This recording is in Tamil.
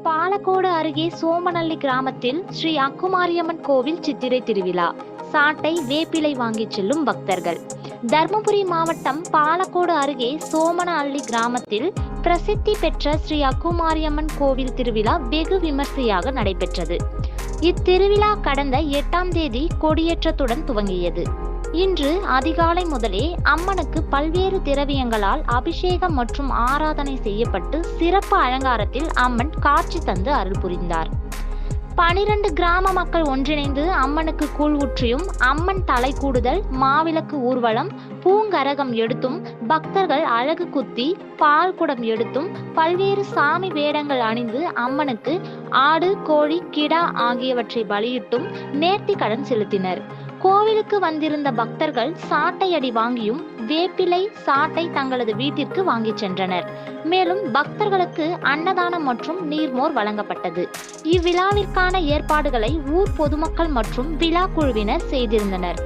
பாலக்கோடு அருகே சோமநல்லி கிராமத்தில் ஸ்ரீ அக்குமாரியம்மன் கோவில் சித்திரை திருவிழா. சாட்டை வேப்பிலை வாங்கிச் செல்லும் பக்தர்கள். தர்மபுரி மாவட்டம் பாலக்கோடு அருகே சோமநல்லி கிராமத்தில் பிரசித்தி பெற்ற ஸ்ரீ அக்குமாரியம்மன் கோவில் திருவிழா வெகு விமர்சையாக நடைபெற்றது. இத்திருவிழா கடந்த 8ஆம் தேதி கொடியேற்றத்துடன் துவங்கியது. இன்று அதிகாலை முதலே அம்மனுக்கு பல்வேறு திரவியங்களால் அபிஷேகம் மற்றும் ஆராதனை செய்யப்பட்டு சிறப்பு அலங்காரத்தில் அம்மன் காட்சி தந்து அருள் புரிந்தார். 12 கிராம மக்கள் ஒன்றிணைந்து அம்மனுக்கு கூழ் ஊற்றியும், அம்மன் தலை கூடுதல், மாவிளக்கு ஊர்வலம், பூங்கரகம் எடுத்தும், பக்தர்கள் அழகு குத்தி, பால் குடம் எடுத்தும், பல்வேறு சாமி வேடங்கள் அணிந்து அம்மனுக்கு ஆடு, கோழி, கிடா ஆகியவற்றை பலியிட்டும் நேர்த்தி கடன் செலுத்தினர். கோவிலுக்கு வந்திருந்த பக்தர்கள் சாட்டை அடி வாங்கியும் வேப்பிலை சாட்டை தங்களது வீட்டிற்கு வாங்கி சென்றனர். மேலும் பக்தர்களுக்கு அன்னதானம் மற்றும் நீர்மோர் வழங்கப்பட்டது. இவ்விழாவிற்கான ஏற்பாடுகளை ஊர் பொதுமக்கள் மற்றும் விழா குழுவினர் செய்திருந்தனர்.